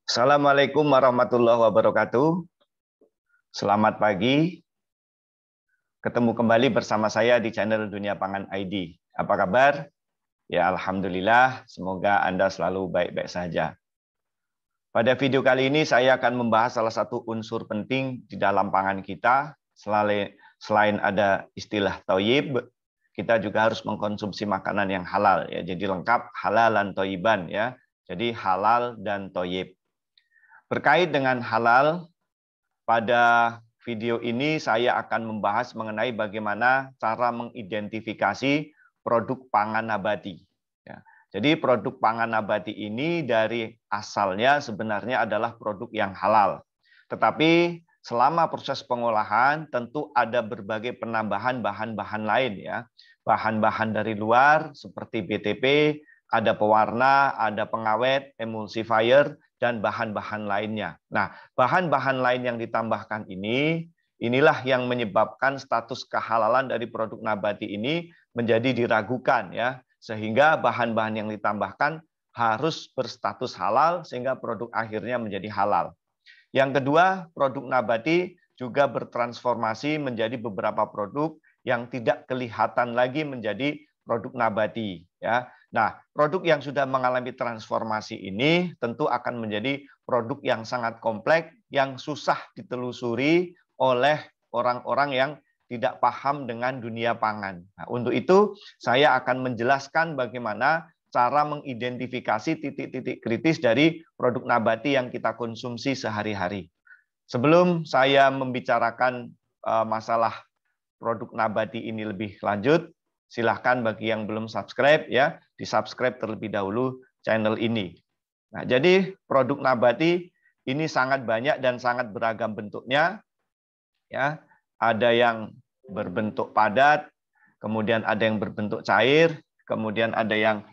Assalamualaikum warahmatullahi wabarakatuh. Selamat pagi. Ketemu kembali bersama saya di channel Dunia Pangan ID. Apa kabar? Ya, alhamdulillah. Semoga Anda selalu baik-baik saja. Pada video kali ini saya akan membahas salah satu unsur penting di dalam pangan kita. Selain ada istilah thayyib, kita juga harus mengkonsumsi makanan yang halal. Ya, jadi lengkap halalan thayyiban. Ya, jadi halal dan thayyib. Berkait dengan halal, pada video ini saya akan membahas mengenai bagaimana cara mengidentifikasi produk pangan nabati. Ya. Jadi produk pangan nabati ini dari asalnya sebenarnya adalah produk yang halal. Tetapi selama proses pengolahan tentu ada berbagai penambahan bahan-bahan lain, ya. Bahan-bahan dari luar seperti BTP, ada pewarna, ada pengawet, emulsifier, dan bahan-bahan lainnya. Nah, bahan-bahan lain yang ditambahkan inilah yang menyebabkan status kehalalan dari produk nabati ini menjadi diragukan, ya, sehingga bahan-bahan yang ditambahkan harus berstatus halal sehingga produk akhirnya menjadi halal. Yang kedua, produk nabati juga bertransformasi menjadi beberapa produk yang tidak kelihatan lagi menjadi produk nabati, ya. Nah, produk yang sudah mengalami transformasi ini tentu akan menjadi produk yang sangat kompleks, yang susah ditelusuri oleh orang-orang yang tidak paham dengan dunia pangan. Nah, untuk itu saya akan menjelaskan bagaimana cara mengidentifikasi titik-titik kritis dari produk nabati yang kita konsumsi sehari-hari. Sebelum saya membicarakan masalah produk nabati ini lebih lanjut, silahkan bagi yang belum subscribe, ya, di-subscribe terlebih dahulu channel ini. Nah, jadi produk nabati ini sangat banyak dan sangat beragam bentuknya, ya. Ada yang berbentuk padat, kemudian ada yang berbentuk cair, kemudian ada yang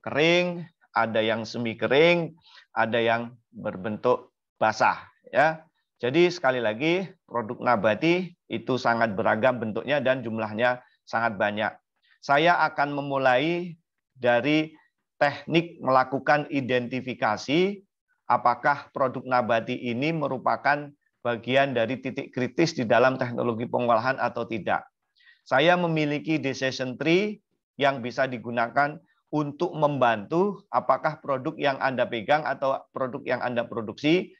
kering, ada yang semi kering, ada yang berbentuk basah, ya. Jadi sekali lagi produk nabati itu sangat beragam bentuknya dan jumlahnya sangat banyak. Saya akan memulai dari teknik melakukan identifikasi apakah produk nabati ini merupakan bagian dari titik kritis di dalam teknologi pengolahan atau tidak. Saya memiliki decision tree yang bisa digunakan untuk membantu apakah produk yang Anda pegang atau produk yang Anda produksi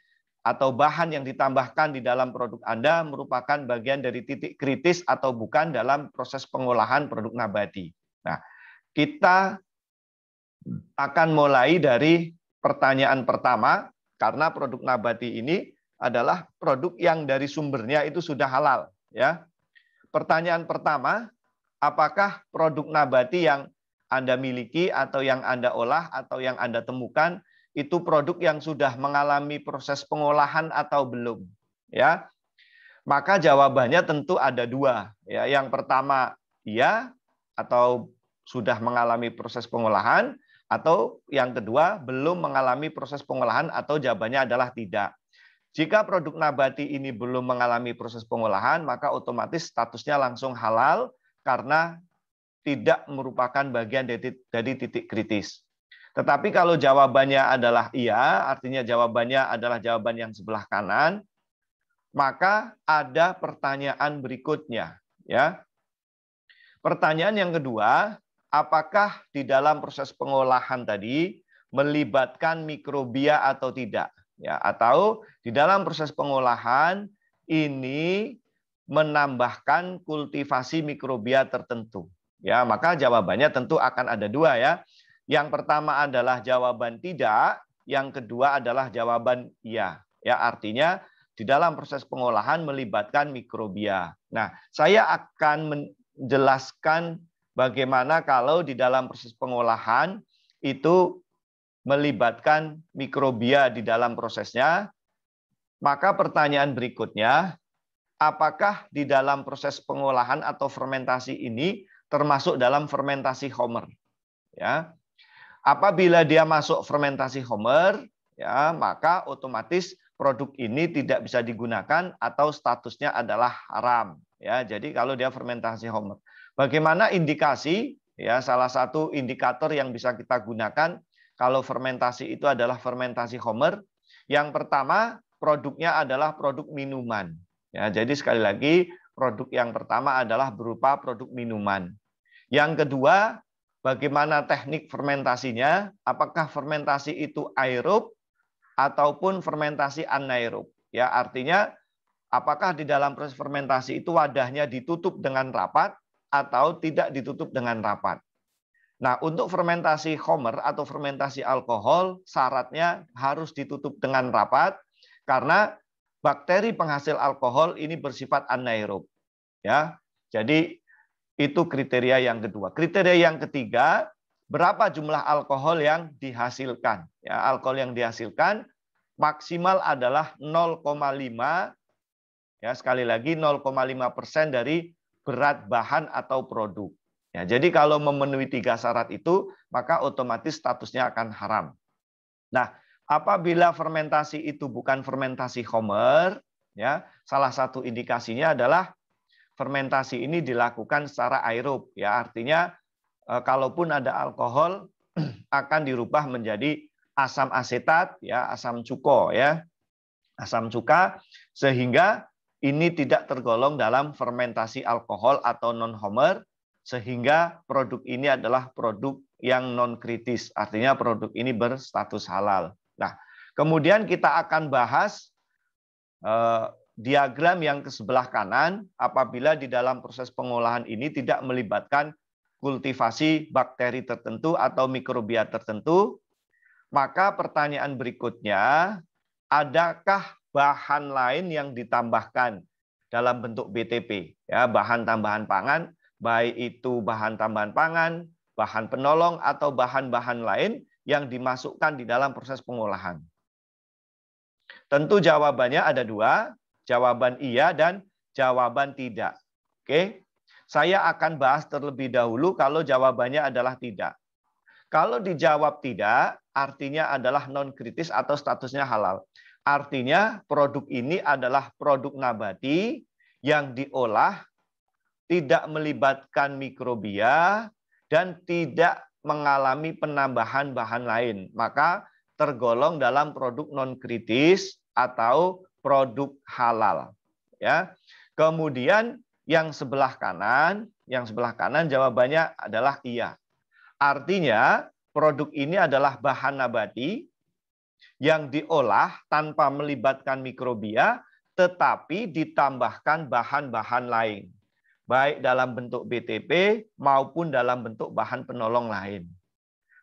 atau bahan yang ditambahkan di dalam produk Anda merupakan bagian dari titik kritis atau bukan dalam proses pengolahan produk nabati. Nah, kita akan mulai dari pertanyaan pertama, karena produk nabati ini adalah produk yang dari sumbernya itu sudah halal, ya. Pertanyaan pertama, apakah produk nabati yang Anda miliki atau yang Anda olah atau yang Anda temukan itu produk yang sudah mengalami proses pengolahan atau belum, ya? Maka jawabannya tentu ada dua, ya. Yang pertama iya atau sudah mengalami proses pengolahan, atau yang kedua belum mengalami proses pengolahan atau jawabannya adalah tidak. Jika produk nabati ini belum mengalami proses pengolahan, maka otomatis statusnya langsung halal karena tidak merupakan bagian dari titik kritis. Tetapi kalau jawabannya adalah iya, artinya jawabannya adalah jawaban yang sebelah kanan, maka ada pertanyaan berikutnya, ya. Pertanyaan yang kedua, apakah di dalam proses pengolahan tadi melibatkan mikrobia atau tidak, ya, atau di dalam proses pengolahan ini menambahkan kultivasi mikrobia tertentu, ya. Maka jawabannya tentu akan ada dua, ya. Yang pertama adalah jawaban tidak, yang kedua adalah jawaban iya. Ya, artinya di dalam proses pengolahan melibatkan mikrobia. Nah, saya akan menjelaskan bagaimana kalau di dalam proses pengolahan itu melibatkan mikrobia di dalam prosesnya. Maka pertanyaan berikutnya, apakah di dalam proses pengolahan atau fermentasi ini termasuk dalam fermentasi Homer? Ya. Apabila dia masuk fermentasi Homer, ya, maka otomatis produk ini tidak bisa digunakan atau statusnya adalah haram, ya. Jadi kalau dia fermentasi Homer, bagaimana indikasi, ya, salah satu indikator yang bisa kita gunakan kalau fermentasi itu adalah fermentasi Homer. Yang pertama, produknya adalah produk minuman. Ya, jadi sekali lagi, produk yang pertama adalah berupa produk minuman. Yang kedua, bagaimana teknik fermentasinya? Apakah fermentasi itu aerob ataupun fermentasi anaerob? Ya, artinya apakah di dalam proses fermentasi itu wadahnya ditutup dengan rapat atau tidak ditutup dengan rapat? Nah, untuk fermentasi Homer atau fermentasi alkohol, syaratnya harus ditutup dengan rapat karena bakteri penghasil alkohol ini bersifat anaerob. Ya, jadi itu kriteria yang kedua. Kriteria yang ketiga, berapa jumlah alkohol yang dihasilkan? Ya, alkohol yang dihasilkan maksimal adalah 0,5. Ya, sekali lagi 0,5% dari berat bahan atau produk. Ya, jadi kalau memenuhi 3 syarat itu, maka otomatis statusnya akan haram. Nah, apabila fermentasi itu bukan fermentasi Homer, ya, salah satu indikasinya adalah fermentasi ini dilakukan secara aerob. Ya, artinya kalaupun ada alkohol akan dirubah menjadi asam asetat, ya, asam cuko, ya, asam cuka, sehingga ini tidak tergolong dalam fermentasi alkohol atau non-Homer, sehingga produk ini adalah produk yang non-kritis. Artinya produk ini berstatus halal. Nah, kemudian kita akan bahas diagram yang ke sebelah kanan apabila di dalam proses pengolahan ini tidak melibatkan kultivasi bakteri tertentu atau mikrobia tertentu. Maka pertanyaan berikutnya, adakah bahan lain yang ditambahkan dalam bentuk BTP? Ya, bahan tambahan pangan, baik itu bahan tambahan pangan, bahan penolong, atau bahan-bahan lain yang dimasukkan di dalam proses pengolahan. Tentu jawabannya ada 2, jawaban iya dan jawaban tidak. Oke, saya akan bahas terlebih dahulu kalau jawabannya adalah tidak. Kalau dijawab tidak, artinya adalah non-kritis atau statusnya halal. Artinya produk ini adalah produk nabati yang diolah tidak melibatkan mikrobia dan tidak mengalami penambahan bahan lain. Maka tergolong dalam produk non-kritis atau produk halal. Ya. Kemudian yang sebelah kanan jawabannya adalah iya. Artinya produk ini adalah bahan nabati yang diolah tanpa melibatkan mikrobia tetapi ditambahkan bahan-bahan lain. Baik dalam bentuk BTP maupun dalam bentuk bahan penolong lain.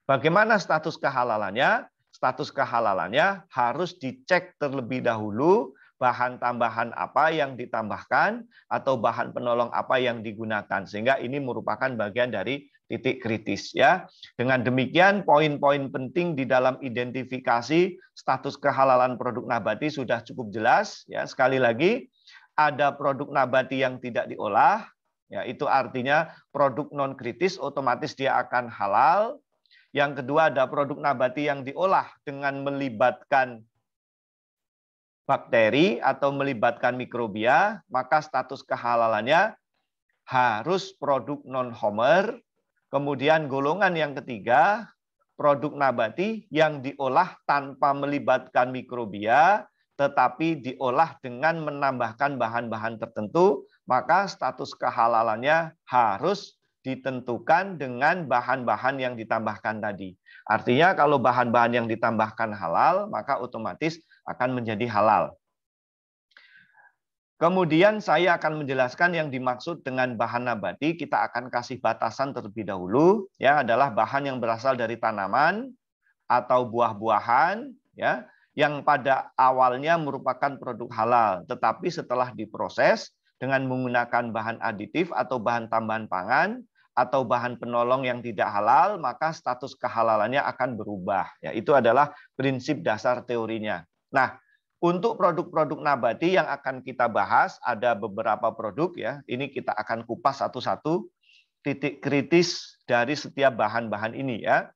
Bagaimana status kehalalannya? Status kehalalannya harus dicek terlebih dahulu bahan tambahan apa yang ditambahkan atau bahan penolong apa yang digunakan. Sehingga ini merupakan bagian dari titik kritis. Ya. Dengan demikian poin-poin penting di dalam identifikasi status kehalalan produk nabati sudah cukup jelas. Ya. Sekali lagi, ada produk nabati yang tidak diolah, ya, itu artinya produk non-kritis, otomatis dia akan halal. Yang kedua ada produk nabati yang diolah dengan melibatkan bakteri atau melibatkan mikrobia, maka status kehalalannya harus produk non-Homer. Kemudian golongan yang ketiga, produk nabati yang diolah tanpa melibatkan mikrobia, tetapi diolah dengan menambahkan bahan-bahan tertentu, maka status kehalalannya harus ditentukan dengan bahan-bahan yang ditambahkan tadi. Artinya kalau bahan-bahan yang ditambahkan halal, maka otomatis akan menjadi halal. Kemudian saya akan menjelaskan yang dimaksud dengan bahan nabati. Kita akan kasih batasan terlebih dahulu, ya, adalah bahan yang berasal dari tanaman atau buah-buahan, ya, yang pada awalnya merupakan produk halal, tetapi setelah diproses dengan menggunakan bahan aditif atau bahan tambahan pangan atau bahan penolong yang tidak halal, maka status kehalalannya akan berubah. Ya, itu adalah prinsip dasar teorinya. Nah, untuk produk-produk nabati yang akan kita bahas, ada beberapa produk, ya. Ini kita akan kupas satu-satu titik kritis dari setiap bahan-bahan ini, ya.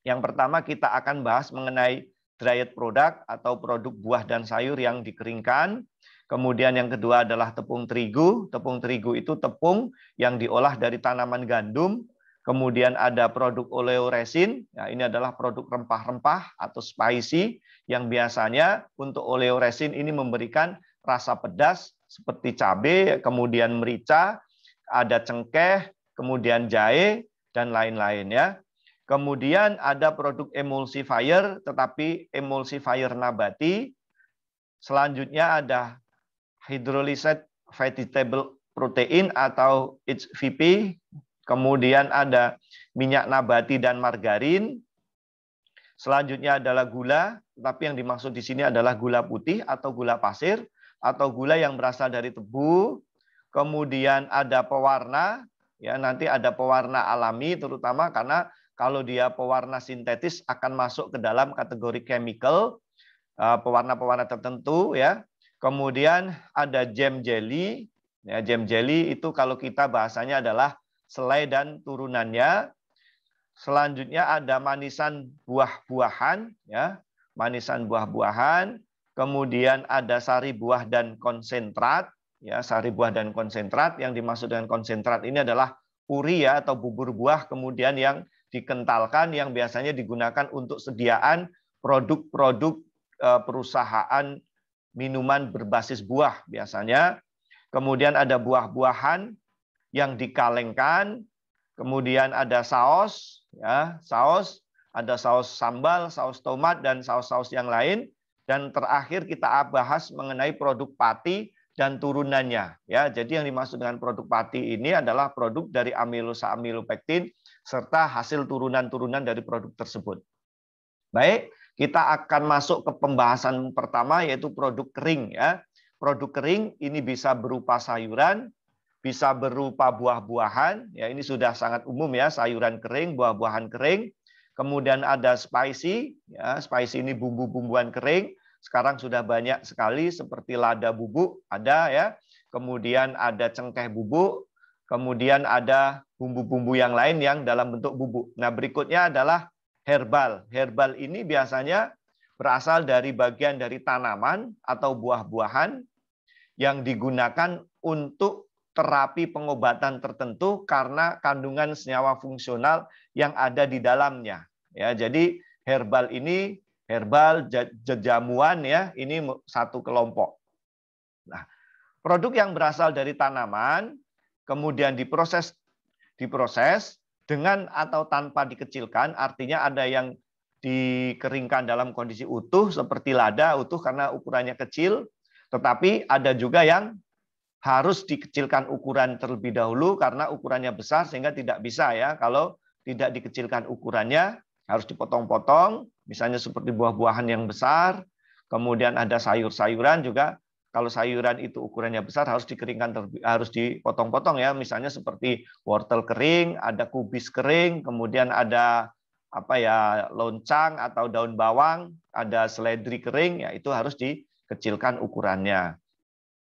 Yang pertama kita akan bahas mengenai dried product atau produk buah dan sayur yang dikeringkan. Kemudian yang kedua adalah tepung terigu. Tepung terigu itu tepung yang diolah dari tanaman gandum. Kemudian ada produk oleoresin, ya, ini adalah produk rempah-rempah atau spicy yang biasanya untuk oleoresin ini memberikan rasa pedas seperti cabai, kemudian merica, ada cengkeh, kemudian jahe dan lain-lain ya. Kemudian ada produk emulsifier, tetapi emulsifier nabati. Selanjutnya ada hydrolyzed vegetable protein atau HVP. Kemudian ada minyak nabati dan margarin. Selanjutnya adalah gula, tapi yang dimaksud di sini adalah gula putih atau gula pasir atau gula yang berasal dari tebu. Kemudian ada pewarna, ya nanti ada pewarna alami terutama karena kalau dia pewarna sintetis akan masuk ke dalam kategori chemical, pewarna-pewarna tertentu ya. Kemudian ada jam jelly. Ya, jam jelly itu kalau kita bahasanya adalah selai dan turunannya. Selanjutnya ada manisan buah-buahan, ya, manisan buah-buahan. Kemudian ada sari buah dan konsentrat, ya, sari buah dan konsentrat. Yang dimaksud dengan konsentrat ini adalah puri ya atau bubur buah, kemudian yang dikentalkan yang biasanya digunakan untuk sediaan produk-produk perusahaan minuman berbasis buah biasanya. Kemudian ada buah-buahan yang dikalengkan, kemudian ada saus, ya, saus, ada saus sambal, saus tomat, dan saus-saus yang lain. Dan terakhir kita bahas mengenai produk pati dan turunannya. Ya, jadi yang dimaksud dengan produk pati ini adalah produk dari amilosa amilopektin serta hasil turunan-turunan dari produk tersebut. Baik, kita akan masuk ke pembahasan pertama yaitu produk kering. Ya, produk kering ini bisa berupa sayuran, bisa berupa buah-buahan, ya ini sudah sangat umum ya, sayuran kering, buah-buahan kering. Kemudian ada spicy, ya spicy ini bumbu-bumbuan kering. Sekarang sudah banyak sekali seperti lada bubuk ada ya. Kemudian ada cengkeh bubuk, kemudian ada bumbu-bumbu yang lain yang dalam bentuk bubuk. Nah, berikutnya adalah herbal. Herbal ini biasanya berasal dari bagian dari tanaman atau buah-buahan yang digunakan untuk terapi pengobatan tertentu karena kandungan senyawa fungsional yang ada di dalamnya. Ya, jadi herbal ini herbal jamuan ya, ini satu kelompok. Nah, produk yang berasal dari tanaman kemudian diproses dengan atau tanpa dikecilkan, artinya ada yang dikeringkan dalam kondisi utuh seperti lada utuh karena ukurannya kecil, tetapi ada juga yang harus dikecilkan ukuran terlebih dahulu karena ukurannya besar sehingga tidak bisa ya. Kalau tidak dikecilkan ukurannya harus dipotong-potong, misalnya seperti buah-buahan yang besar. Kemudian ada sayur-sayuran juga. Kalau sayuran itu ukurannya besar harus dikeringkan, harus dipotong-potong ya. Misalnya seperti wortel kering, ada kubis kering, kemudian ada apa ya loncang atau daun bawang, ada seledri kering, ya itu harus dikecilkan ukurannya.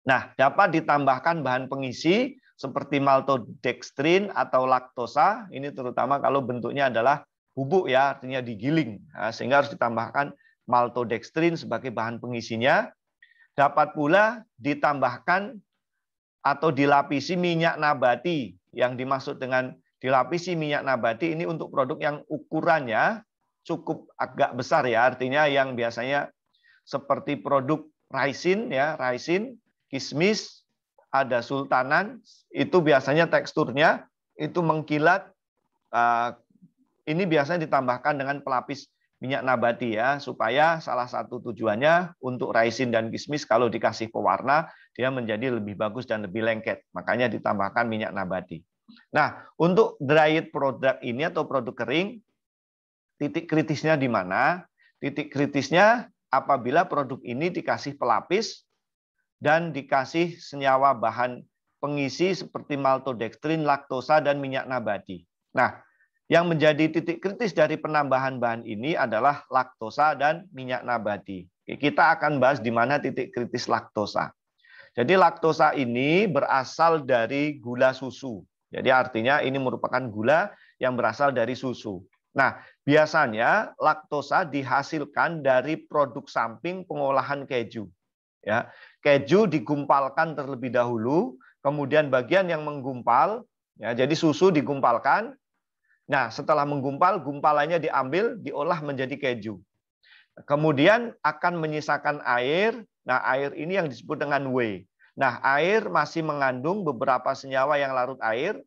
Nah, dapat ditambahkan bahan pengisi seperti maltodextrin atau laktosa, ini terutama kalau bentuknya adalah bubuk ya, artinya digiling. Nah, sehingga harus ditambahkan maltodextrin sebagai bahan pengisinya. Dapat pula ditambahkan atau dilapisi minyak nabati. Yang dimaksud dengan dilapisi minyak nabati ini untuk produk yang ukurannya cukup agak besar ya, artinya yang biasanya seperti produk raisin ya, raisin, kismis, ada sultanan, itu biasanya teksturnya itu mengkilat. Ini biasanya ditambahkan dengan pelapis minyak nabati ya, supaya salah satu tujuannya untuk raisin dan kismis kalau dikasih pewarna dia menjadi lebih bagus dan lebih lengket. Makanya ditambahkan minyak nabati. Nah, untuk dried produk ini atau produk kering, titik kritisnya di mana? Titik kritisnya apabila produk ini dikasih pelapis dan dikasih senyawa bahan pengisi seperti maltodextrin, laktosa, dan minyak nabati. Nah, yang menjadi titik kritis dari penambahan bahan ini adalah laktosa dan minyak nabati. Kita akan bahas di mana titik kritis laktosa. Jadi laktosa ini berasal dari gula susu. Jadi artinya ini merupakan gula yang berasal dari susu. Nah, biasanya laktosa dihasilkan dari produk samping pengolahan keju. Ya, keju digumpalkan terlebih dahulu, kemudian bagian yang menggumpal, ya, jadi susu digumpalkan, Nah, setelah menggumpal, gumpalannya diambil, diolah menjadi keju. Kemudian akan menyisakan air. Nah, air ini yang disebut dengan whey. Nah, air masih mengandung beberapa senyawa yang larut air,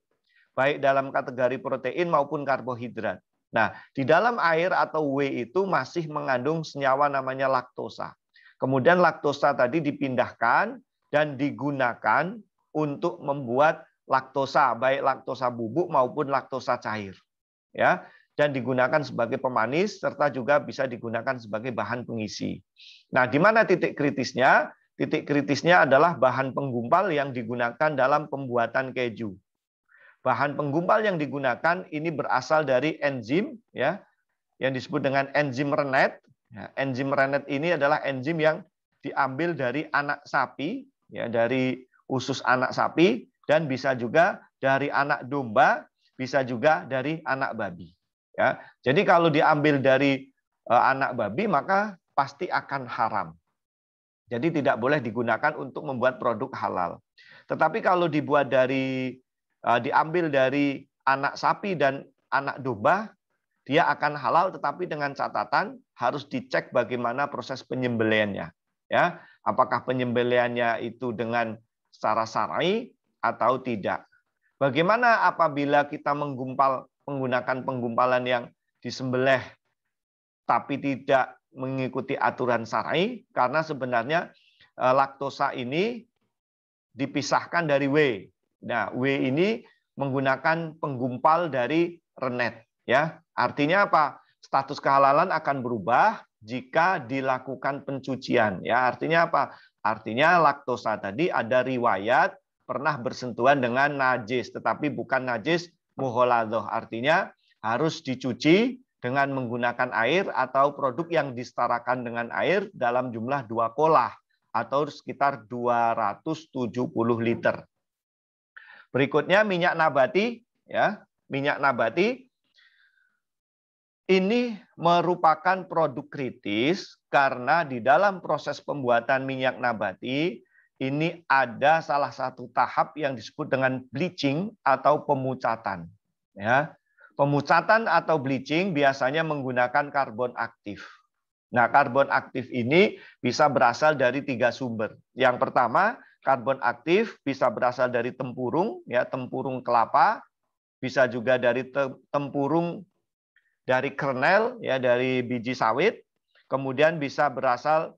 baik dalam kategori protein maupun karbohidrat. Nah, di dalam air atau whey itu masih mengandung senyawa namanya laktosa. Kemudian laktosa tadi dipindahkan dan digunakan untuk membuat laktosa, baik laktosa bubuk maupun laktosa cair. Ya, dan digunakan sebagai pemanis serta juga bisa digunakan sebagai bahan pengisi. Nah, di mana titik kritisnya? Titik kritisnya adalah bahan penggumpal yang digunakan dalam pembuatan keju. Bahan penggumpal yang digunakan ini berasal dari enzim ya, yang disebut dengan enzim Rennet. Ya, enzim Rennet ini adalah enzim yang diambil dari anak sapi, ya, dari usus anak sapi, dan bisa juga dari anak domba, bisa juga dari anak babi. Ya, jadi kalau diambil dari anak babi maka pasti akan haram. Jadi tidak boleh digunakan untuk membuat produk halal. Tetapi kalau dibuat diambil dari anak sapi dan anak domba, dia akan halal, tetapi dengan catatan harus dicek bagaimana proses penyembelihannya. Ya, apakah penyembelihannya itu dengan secara syar'i atau tidak. Bagaimana apabila kita menggunakan penggumpalan yang disembelih tapi tidak mengikuti aturan syar'i, karena sebenarnya laktosa ini dipisahkan dari whey. Nah, whey ini menggunakan penggumpal dari rennet, ya. Artinya apa? Status kehalalan akan berubah jika dilakukan pencucian, ya. Artinya apa? Artinya laktosa tadi ada riwayat pernah bersentuhan dengan najis, tetapi bukan najis mughaladah. Artinya harus dicuci dengan menggunakan air atau produk yang disetarakan dengan air dalam jumlah 2 kolah atau sekitar 270 liter. Berikutnya minyak nabati, ya. Minyak nabati ini merupakan produk kritis karena di dalam proses pembuatan minyak nabati ini ada salah satu tahap yang disebut dengan bleaching atau pemucatan. Ya, pemucatan atau bleaching biasanya menggunakan karbon aktif. Nah, karbon aktif ini bisa berasal dari 3 sumber. Yang pertama, karbon aktif bisa berasal dari tempurung, ya, tempurung kelapa, bisa juga dari tempurung dari kernel, ya, dari biji sawit, kemudian bisa berasal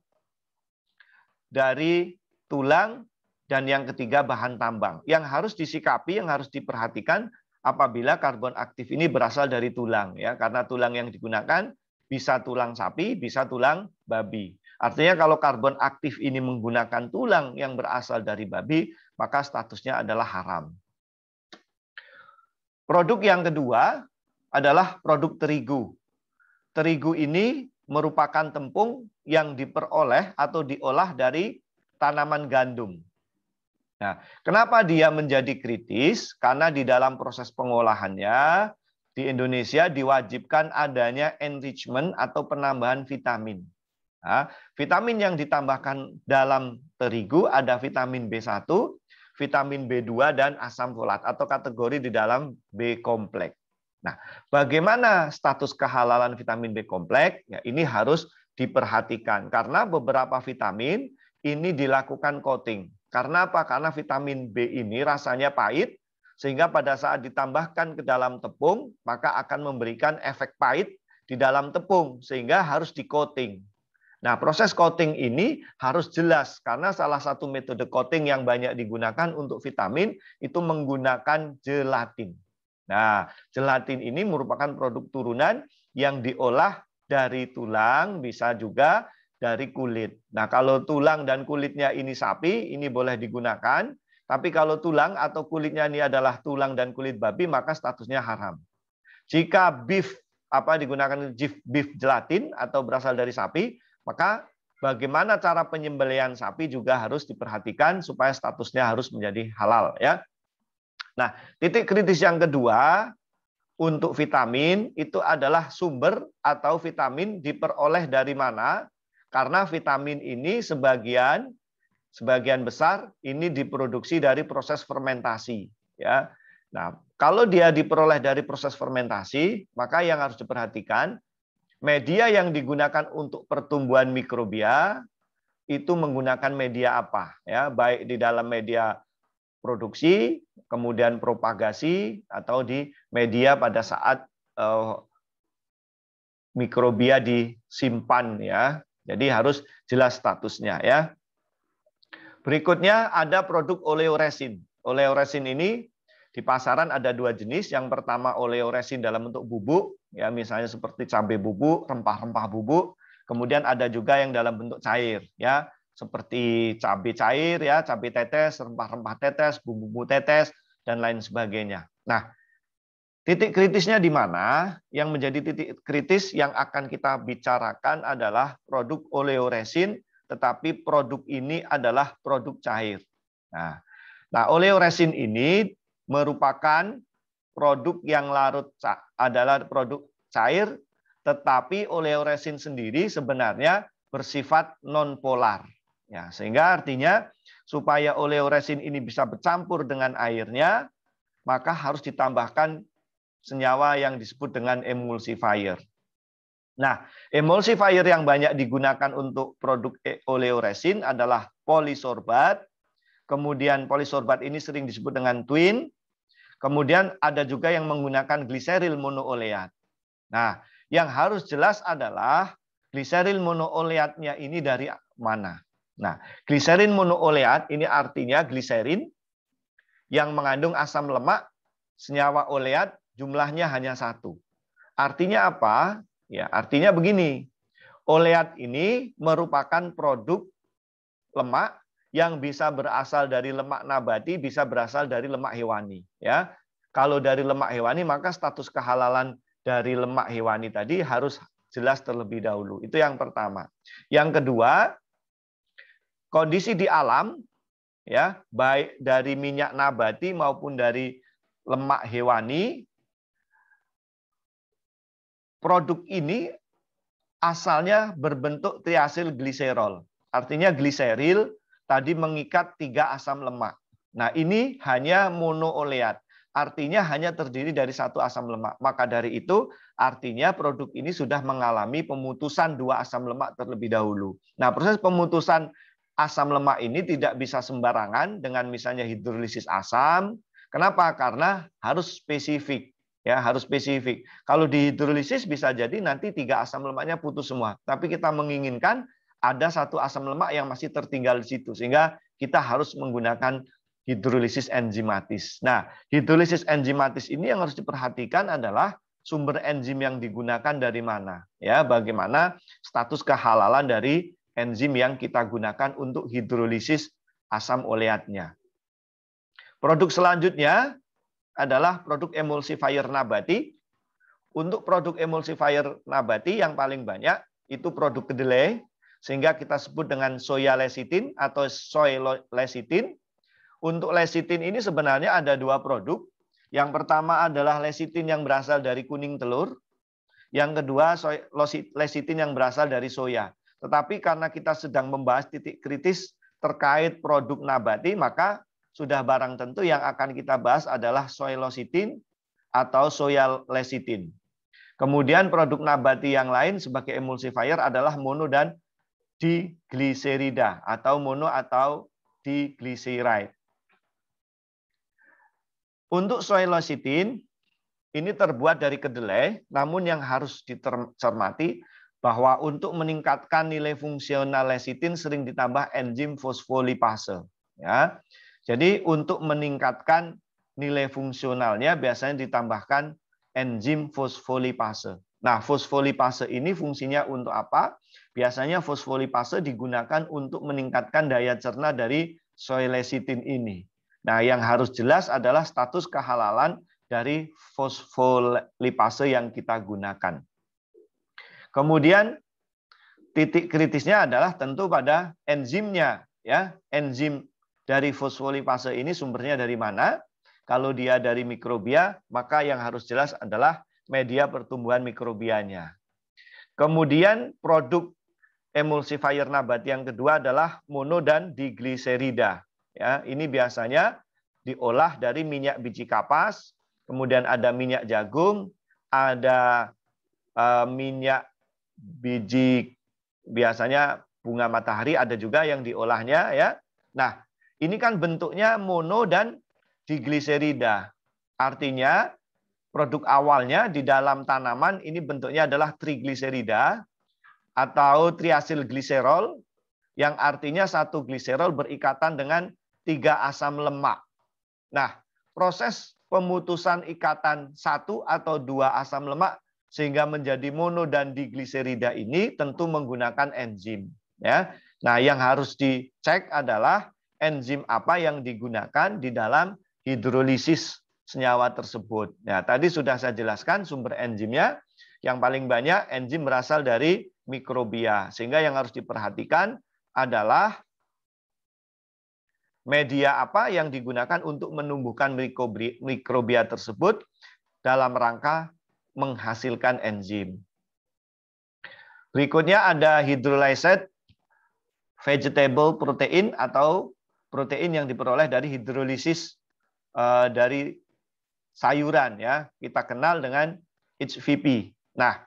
dari tulang, dan yang ketiga bahan tambang. Yang harus disikapi, yang harus diperhatikan apabila karbon aktif ini berasal dari tulang, ya, karena tulang yang digunakan bisa tulang sapi, bisa tulang babi. Artinya kalau karbon aktif ini menggunakan tulang yang berasal dari babi, maka statusnya adalah haram. Produk yang kedua adalah produk terigu. Terigu ini merupakan tepung yang diperoleh atau diolah dari tanaman gandum. Nah, kenapa dia menjadi kritis? Karena di dalam proses pengolahannya di Indonesia diwajibkan adanya enrichment atau penambahan vitamin. Nah, vitamin yang ditambahkan dalam terigu ada vitamin B1, vitamin B2, dan asam folat atau kategori di dalam B kompleks. Nah, bagaimana status kehalalan vitamin B kompleks? Ya, ini harus diperhatikan karena beberapa vitamin ini dilakukan coating. Karena apa? Karena vitamin B ini rasanya pahit, sehingga pada saat ditambahkan ke dalam tepung, maka akan memberikan efek pahit di dalam tepung, sehingga harus di-coating. Nah, proses coating ini harus jelas, karena salah satu metode coating yang banyak digunakan untuk vitamin itu menggunakan gelatin. Nah, gelatin ini merupakan produk turunan yang diolah dari tulang, bisa juga dari kulit. Nah, kalau tulang dan kulitnya ini sapi, ini boleh digunakan. Tapi kalau tulang atau kulitnya ini adalah tulang dan kulit babi, maka statusnya haram. Jika beef digunakan beef gelatin atau berasal dari sapi, maka bagaimana cara penyembelihan sapi juga harus diperhatikan supaya statusnya harus menjadi halal, ya. Nah, titik kritis yang kedua untuk vitamin itu adalah sumber atau vitamin diperoleh dari mana? Karena vitamin ini sebagian besar ini diproduksi dari proses fermentasi, ya. Nah, Kalau dia diperoleh dari proses fermentasi, maka yang harus diperhatikan, media yang digunakan untuk pertumbuhan mikrobia itu menggunakan media apa, ya, baik di dalam media produksi, kemudian propagasi, atau di media pada saat mikrobia disimpan, ya. Jadi harus jelas statusnya, ya. Berikutnya ada produk oleoresin. Oleoresin ini di pasaran ada dua jenis. Yang pertama oleoresin dalam bentuk bubuk, ya, misalnya seperti cabai bubuk, rempah-rempah bubuk. Kemudian ada juga yang dalam bentuk cair, ya, seperti cabai cair, ya, cabai tetes, rempah-rempah tetes, bumbu-bumbu tetes, dan lain sebagainya. Nah, titik kritisnya di mana? Yang menjadi titik kritis yang akan kita bicarakan adalah produk oleoresin, tetapi produk ini adalah produk cair. Nah, oleoresin ini merupakan produk yang larut, adalah produk cair, tetapi oleoresin sendiri sebenarnya bersifat non-polar. Ya, sehingga artinya supaya oleoresin ini bisa bercampur dengan airnya, maka harus ditambahkan senyawa yang disebut dengan emulsifier. Nah, emulsifier yang banyak digunakan untuk produk oleoresin adalah polisorbat. Kemudian polisorbat ini sering disebut dengan twin. Kemudian ada juga yang menggunakan gliseril monooleat. Nah, yang harus jelas adalah gliseril monooleatnya ini dari mana. Nah, gliserin monooleat ini artinya gliserin yang mengandung asam lemak, senyawa oleat jumlahnya hanya 1. Artinya apa? Ya, artinya begini. Oleat ini merupakan produk lemak yang bisa berasal dari lemak nabati, bisa berasal dari lemak hewani. Ya, kalau dari lemak hewani maka status kehalalan dari lemak hewani tadi harus jelas terlebih dahulu. Itu yang pertama. Yang kedua, kondisi di alam, ya, baik dari minyak nabati maupun dari lemak hewani, produk ini asalnya berbentuk triasil gliserol. Artinya gliseril tadi mengikat 3 asam lemak. Nah, ini hanya monooleat. Artinya hanya terdiri dari 1 asam lemak. Maka dari itu artinya produk ini sudah mengalami pemutusan 2 asam lemak terlebih dahulu. Nah, proses pemutusan asam lemak ini tidak bisa sembarangan dengan misalnya hidrolisis asam. Kenapa? Karena harus spesifik. Ya, harus spesifik. Kalau di hidrolisis bisa jadi nanti 3 asam lemaknya putus semua. Tapi kita menginginkan ada 1 asam lemak yang masih tertinggal di situ. Sehingga kita harus menggunakan hidrolisis enzimatis. Nah, hidrolisis enzimatis ini yang harus diperhatikan adalah sumber enzim yang digunakan dari mana. Ya, bagaimana status kehalalan dari enzim yang kita gunakan untuk hidrolisis asam oleatnya. Produk selanjutnya adalah produk emulsifier nabati. Untuk produk emulsifier nabati yang paling banyak itu produk kedelai, sehingga kita sebut dengan soya lecithin atau soy lecithin. Untuk lecithin ini sebenarnya ada 2 produk. Yang pertama adalah lecithin yang berasal dari kuning telur. Yang kedua lecithin yang berasal dari soya. Tetapi karena kita sedang membahas titik kritis terkait produk nabati, maka sudah barang tentu yang akan kita bahas adalah soy lecithin atau soya lecithin. Kemudian produk nabati yang lain sebagai emulsifier adalah mono dan digliserida atau mono atau diglyceride. Untuk soy lecithin ini terbuat dari kedelai, namun yang harus dicermati bahwa untuk meningkatkan nilai fungsional lecithin sering ditambah enzim fosfolipase. Ya. Jadi untuk meningkatkan nilai fungsionalnya biasanya ditambahkan enzim fosfolipase. Nah, fosfolipase ini fungsinya untuk apa? Biasanya fosfolipase digunakan untuk meningkatkan daya cerna dari soy lecithin ini. Nah, yang harus jelas adalah status kehalalan dari fosfolipase yang kita gunakan. Kemudian titik kritisnya adalah tentu pada enzimnya, ya. Enzim dari fosfolipase ini sumbernya dari mana? Kalau dia dari mikrobia, maka yang harus jelas adalah media pertumbuhan mikrobianya. Kemudian produk emulsifier nabati yang kedua adalah mono dan diglycerida. Ya, ini biasanya diolah dari minyak biji kapas, kemudian ada minyak jagung, ada minyak biji biasanya bunga matahari, ada juga yang diolahnya ya. Nah, ini kan bentuknya mono dan digliserida. Artinya produk awalnya di dalam tanaman ini bentuknya adalah trigliserida atau triasilgliserol, yang artinya satu gliserol berikatan dengan 3 asam lemak. Nah, proses pemutusan ikatan 1 atau 2 asam lemak sehingga menjadi mono dan digliserida ini tentu menggunakan enzim. Ya. Nah, yang harus dicek adalah enzim apa yang digunakan di dalam hidrolisis senyawa tersebut. Nah, tadi sudah saya jelaskan sumber enzimnya. Yang paling banyak enzim berasal dari mikrobia. Sehingga yang harus diperhatikan adalah media apa yang digunakan untuk menumbuhkan mikrobia tersebut dalam rangka menghasilkan enzim. Berikutnya ada hydrolyzed vegetable protein atau protein yang diperoleh dari hidrolisis dari sayuran ya. Kita kenal dengan HVP. Nah,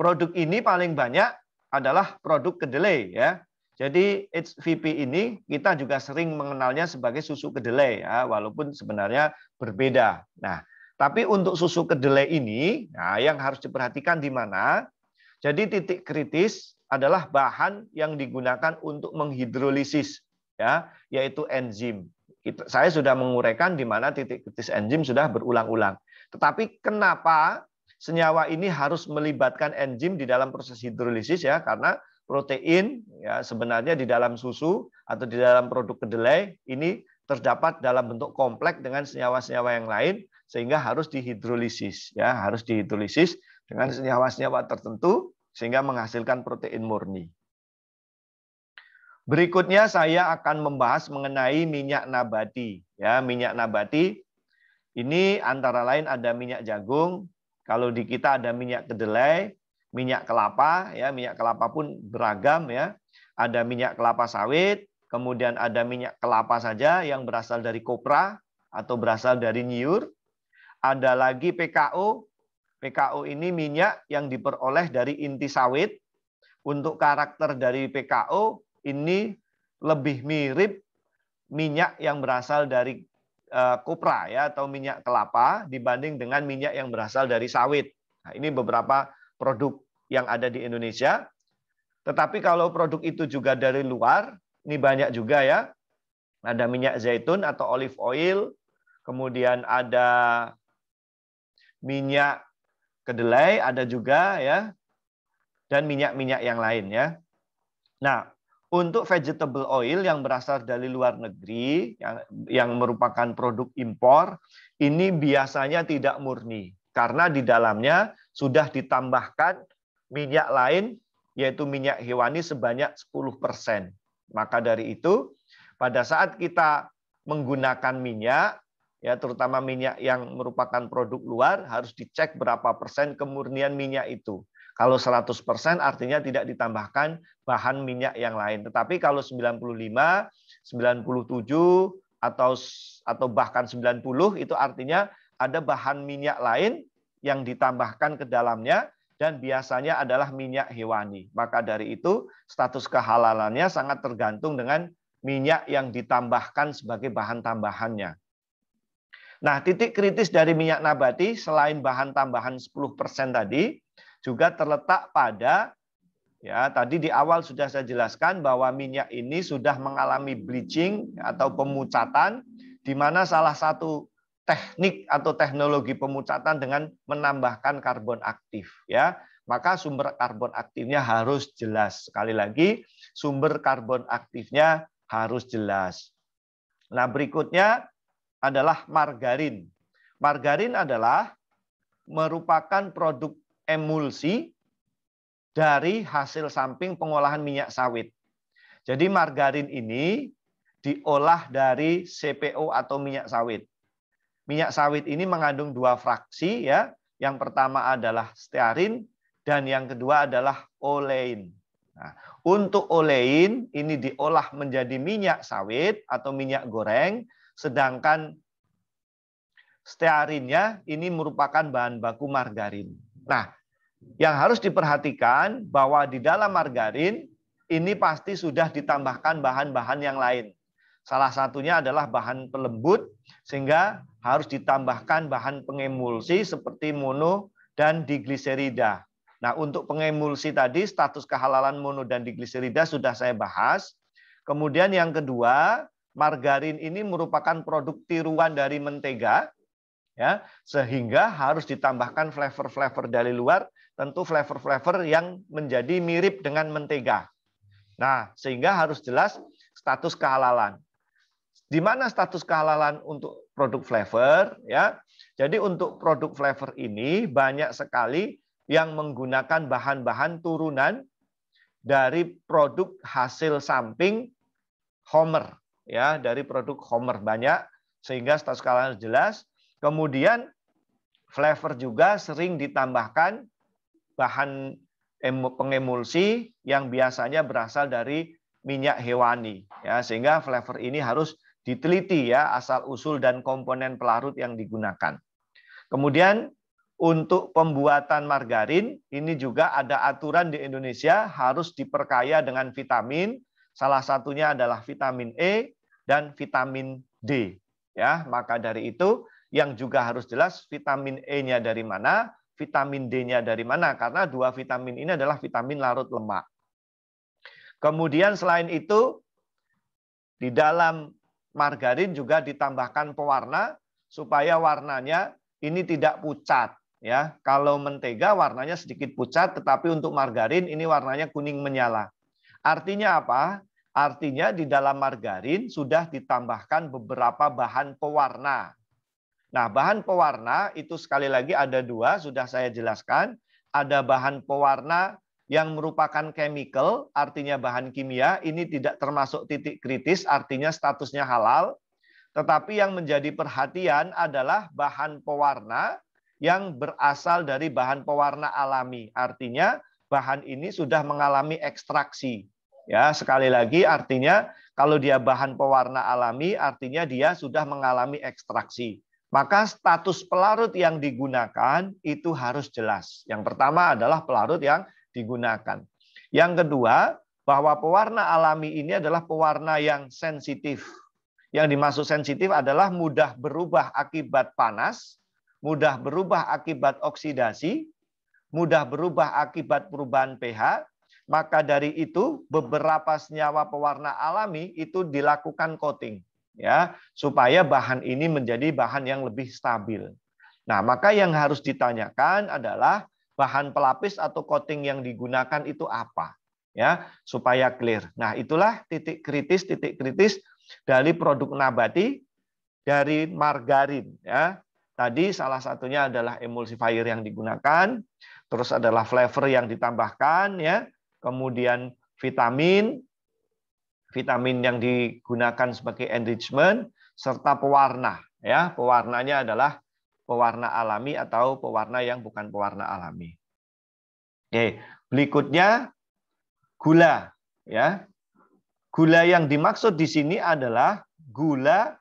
produk ini paling banyak adalah produk kedelai ya. Jadi HVP ini kita juga sering mengenalnya sebagai susu kedelai ya, walaupun sebenarnya berbeda. Nah, tapi untuk susu kedelai ini, nah yang harus diperhatikan di mana? Jadi titik kritis adalah bahan yang digunakan untuk menghidrolisis ya, yaitu enzim. Saya sudah menguraikan di mana titik kritis enzim sudah berulang-ulang. Tetapi kenapa senyawa ini harus melibatkan enzim di dalam proses hidrolisis ya? Karena protein ya sebenarnya di dalam susu atau di dalam produk kedelai ini terdapat dalam bentuk kompleks dengan senyawa-senyawa yang lain sehingga harus dihidrolisis ya, harus dihidrolisis dengan senyawa-senyawa tertentu sehingga menghasilkan protein murni. Berikutnya saya akan membahas mengenai minyak nabati ya. Minyak nabati ini antara lain ada minyak jagung, kalau di kita ada minyak kedelai, minyak kelapa ya, minyak kelapa pun beragam ya. Ada minyak kelapa sawit, kemudian ada minyak kelapa saja yang berasal dari kopra atau berasal dari nyiur. Ada lagi PKO. PKO ini minyak yang diperoleh dari inti sawit. Untuk karakter dari PKO ini lebih mirip minyak yang berasal dari kopra ya atau minyak kelapa dibanding dengan minyak yang berasal dari sawit. Nah, ini beberapa produk yang ada di Indonesia. Tetapi kalau produk itu juga dari luar, ini banyak juga ya. Ada minyak zaitun atau olive oil, kemudian ada minyak kedelai, ada juga ya, dan minyak-minyak yang lain ya. Nah, untuk vegetable oil yang berasal dari luar negeri, yang merupakan produk impor, ini biasanya tidak murni. Karena di dalamnya sudah ditambahkan minyak lain, yaitu minyak hewani sebanyak 10%. Maka dari itu, pada saat kita menggunakan minyak, ya terutama minyak yang merupakan produk luar, harus dicek berapa persen kemurnian minyak itu. Kalau 100% artinya tidak ditambahkan bahan minyak yang lain. Tetapi kalau 95, 97, atau bahkan 90, itu artinya ada bahan minyak lain yang ditambahkan ke dalamnya, dan biasanya adalah minyak hewani. Maka dari itu status kehalalannya sangat tergantung dengan minyak yang ditambahkan sebagai bahan tambahannya. Nah, titik kritis dari minyak nabati selain bahan tambahan 10% tadi juga terletak pada, ya tadi di awal sudah saya jelaskan bahwa minyak ini sudah mengalami bleaching atau pemucatan, di mana salah satu teknik atau teknologi pemucatan dengan menambahkan karbon aktif ya. Maka sumber karbon aktifnya harus jelas. Sekali lagi, sumber karbon aktifnya harus jelas. Nah, berikutnya adalah margarin. Margarin adalah merupakan produk emulsi dari hasil samping pengolahan minyak sawit. Jadi margarin ini diolah dari CPO atau minyak sawit. Minyak sawit ini mengandung 2 fraksi ya. Yang pertama adalah stearin dan yang kedua adalah olein. Nah, untuk olein ini diolah menjadi minyak sawit atau minyak goreng, sedangkan stearinnya ini merupakan bahan baku margarin. Nah, yang harus diperhatikan bahwa di dalam margarin ini pasti sudah ditambahkan bahan-bahan yang lain. Salah satunya adalah bahan pelembut, sehingga harus ditambahkan bahan pengemulsi seperti mono dan digliserida. Nah, untuk pengemulsi tadi status kehalalan mono dan digliserida sudah saya bahas. Kemudian yang kedua, margarin ini merupakan produk tiruan dari mentega, ya, sehingga harus ditambahkan flavor-flavor dari luar, tentu flavor-flavor yang menjadi mirip dengan mentega. Nah, sehingga harus jelas status kehalalan. Di mana status kehalalan untuk produk flavor, ya? Jadi untuk produk flavor ini banyak sekali yang menggunakan bahan-bahan turunan dari produk hasil samping Homer, ya, dari produk Homer banyak, sehingga status kehalalan jelas. Kemudian flavor juga sering ditambahkan bahan pengemulsi yang biasanya berasal dari minyak hewani, ya, sehingga flavor ini harus diteliti, ya, asal usul dan komponen pelarut yang digunakan. Kemudian untuk pembuatan margarin ini juga ada aturan di Indonesia harus diperkaya dengan vitamin. Salah satunya adalah vitamin E dan vitamin D, ya. Maka dari itu yang juga harus jelas vitamin E-nya dari mana, vitamin D-nya dari mana, karena dua vitamin ini adalah vitamin larut lemak. Kemudian selain itu di dalam margarin juga ditambahkan pewarna supaya warnanya ini tidak pucat, ya. Kalau mentega warnanya sedikit pucat, tetapi untuk margarin ini warnanya kuning menyala. Artinya apa? Artinya di dalam margarin sudah ditambahkan beberapa bahan pewarna. Nah, bahan pewarna itu sekali lagi ada dua, sudah saya jelaskan. Ada bahan pewarna yang merupakan chemical, artinya bahan kimia, ini tidak termasuk titik kritis, artinya statusnya halal. Tetapi yang menjadi perhatian adalah bahan pewarna yang berasal dari bahan pewarna alami. Artinya bahan ini sudah mengalami ekstraksi. Ya, sekali lagi artinya kalau dia bahan pewarna alami, artinya dia sudah mengalami ekstraksi. Maka status pelarut yang digunakan itu harus jelas. Yang pertama adalah pelarut yang digunakan. Yang kedua, bahwa pewarna alami ini adalah pewarna yang sensitif. Yang dimaksud sensitif adalah mudah berubah akibat panas, mudah berubah akibat oksidasi, mudah berubah akibat perubahan pH. Maka dari itu beberapa senyawa pewarna alami itu dilakukan coating, ya, supaya bahan ini menjadi bahan yang lebih stabil. Nah, maka yang harus ditanyakan adalah bahan pelapis atau coating yang digunakan itu apa, ya, supaya clear. Nah, itulah titik kritis dari produk nabati dari margarin, ya. Tadi salah satunya adalah emulsifier yang digunakan, terus adalah flavor yang ditambahkan, ya. Kemudian vitamin yang digunakan sebagai enrichment, serta pewarna, ya. Pewarnanya adalah pewarna alami atau pewarna yang bukan pewarna alami. Oke, berikutnya gula, ya. Gula yang dimaksud di sini adalah gula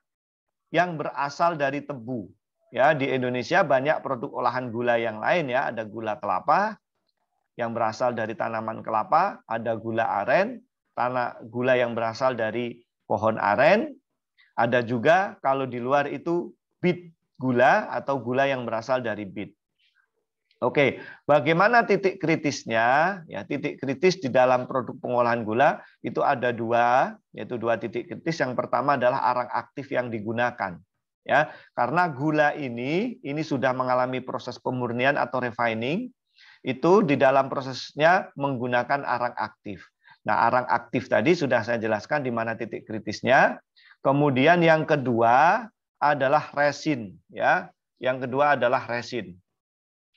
yang berasal dari tebu. Ya, di Indonesia banyak produk olahan gula yang lain, ya. Ada gula kelapa yang berasal dari tanaman kelapa, ada gula aren, gula yang berasal dari pohon aren, ada juga kalau di luar itu bit gula atau gula yang berasal dari bit. Oke, bagaimana titik kritisnya? Ya, titik kritis di dalam produk pengolahan gula itu ada dua, yaitu dua titik kritis. Yang pertama adalah arang aktif yang digunakan. Ya, karena gula ini sudah mengalami proses pemurnian atau refining, itu di dalam prosesnya menggunakan arang aktif. Nah, arang aktif tadi sudah saya jelaskan di mana titik kritisnya. Kemudian yang kedua adalah resin, ya. Yang kedua adalah resin.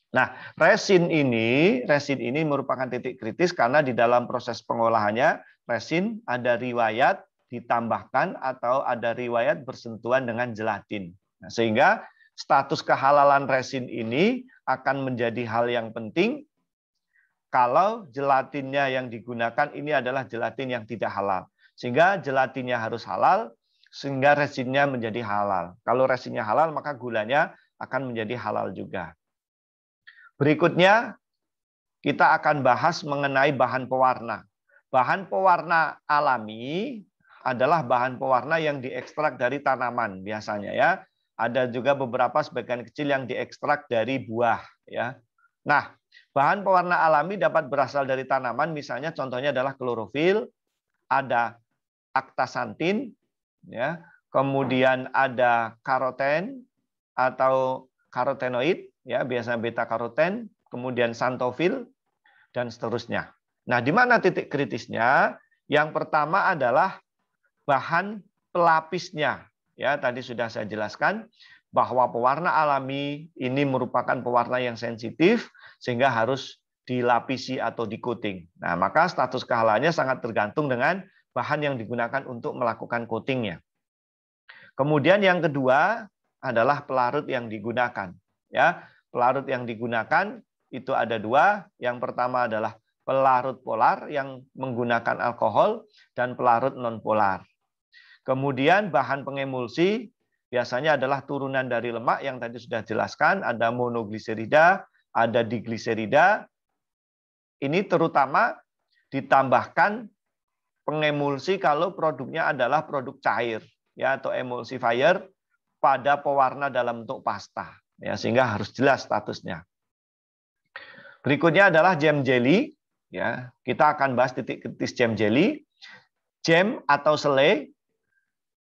Nah, resin ini merupakan titik kritis karena di dalam proses pengolahannya resin ada riwayat ditambahkan atau ada riwayat bersentuhan dengan gelatin. Nah, sehingga status kehalalan resin ini akan menjadi hal yang penting kalau gelatinnya yang digunakan ini adalah gelatin yang tidak halal. Sehingga gelatinnya harus halal, sehingga resinnya menjadi halal. Kalau resinnya halal, maka gulanya akan menjadi halal juga. Berikutnya, kita akan bahas mengenai bahan pewarna. Bahan pewarna alami adalah bahan pewarna yang diekstrak dari tanaman biasanya ya. Ada juga beberapa sebagian kecil yang diekstrak dari buah ya. Nah, bahan pewarna alami dapat berasal dari tanaman, misalnya contohnya adalah klorofil, ada aktasantin ya, kemudian ada karoten atau karotenoid ya, biasanya beta karoten, kemudian xanthofil dan seterusnya. Nah, di mana titik kritisnya? Yang pertama adalah bahan pelapisnya. Ya, tadi sudah saya jelaskan bahwa pewarna alami ini merupakan pewarna yang sensitif sehingga harus dilapisi atau di-coating. Nah, maka status kehalalannya sangat tergantung dengan bahan yang digunakan untuk melakukan coatingnya. Kemudian yang kedua adalah pelarut yang digunakan. Ya, pelarut yang digunakan itu ada dua. Yang pertama adalah pelarut polar yang menggunakan alkohol dan pelarut non-polar. Kemudian bahan pengemulsi biasanya adalah turunan dari lemak yang tadi sudah jelaskan, ada monogliserida, ada digliserida. Ini terutama ditambahkan pengemulsi kalau produknya adalah produk cair ya, atau emulsifier pada pewarna dalam bentuk pasta ya, sehingga harus jelas statusnya. Berikutnya adalah jam jelly ya. Kita akan bahas titik kritis jam jelly. Jam atau selai.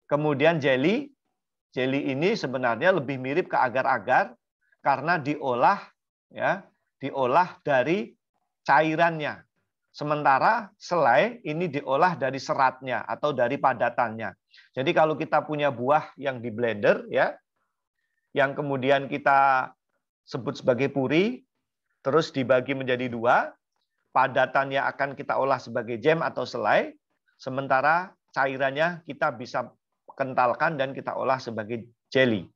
Kemudian jelly ini sebenarnya lebih mirip ke agar-agar karena diolah dari cairannya. Sementara selai ini diolah dari seratnya atau dari padatannya. Jadi kalau kita punya buah yang di blender ya, yang kemudian kita sebut sebagai puri, terus dibagi menjadi dua, padatannya akan kita olah sebagai jam atau selai, sementara cairannya kita bisa kentalkan dan kita olah sebagai jelly.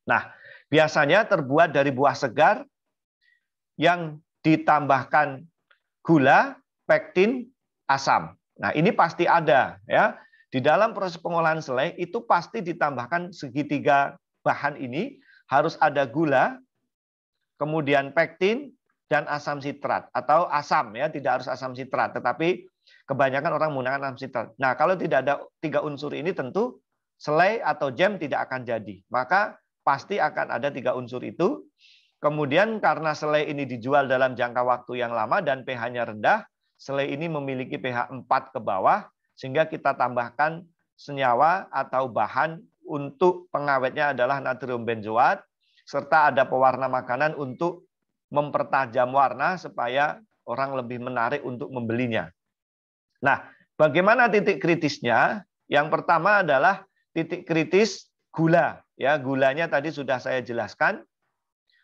Nah, biasanya terbuat dari buah segar yang ditambahkan gula, pektin, asam. Nah, ini pasti ada ya. Di dalam proses pengolahan selai itu pasti ditambahkan segitiga bahan ini, harus ada gula, kemudian pektin dan asam sitrat atau asam ya, tidak harus asam sitrat, tetapi kebanyakan orang menggunakan asam sitrat. Nah, kalau tidak ada tiga unsur ini tentu selai atau jam tidak akan jadi. Maka pasti akan ada tiga unsur itu. Kemudian karena selai ini dijual dalam jangka waktu yang lama dan pH-nya rendah, selai ini memiliki pH 4 ke bawah, sehingga kita tambahkan senyawa atau bahan untuk pengawetnya adalah natrium benzoat, serta ada pewarna makanan untuk mempertajam warna supaya orang lebih menarik untuk membelinya. Nah, bagaimana titik kritisnya? Yang pertama adalah titik kritis gula. Ya, gulanya tadi sudah saya jelaskan.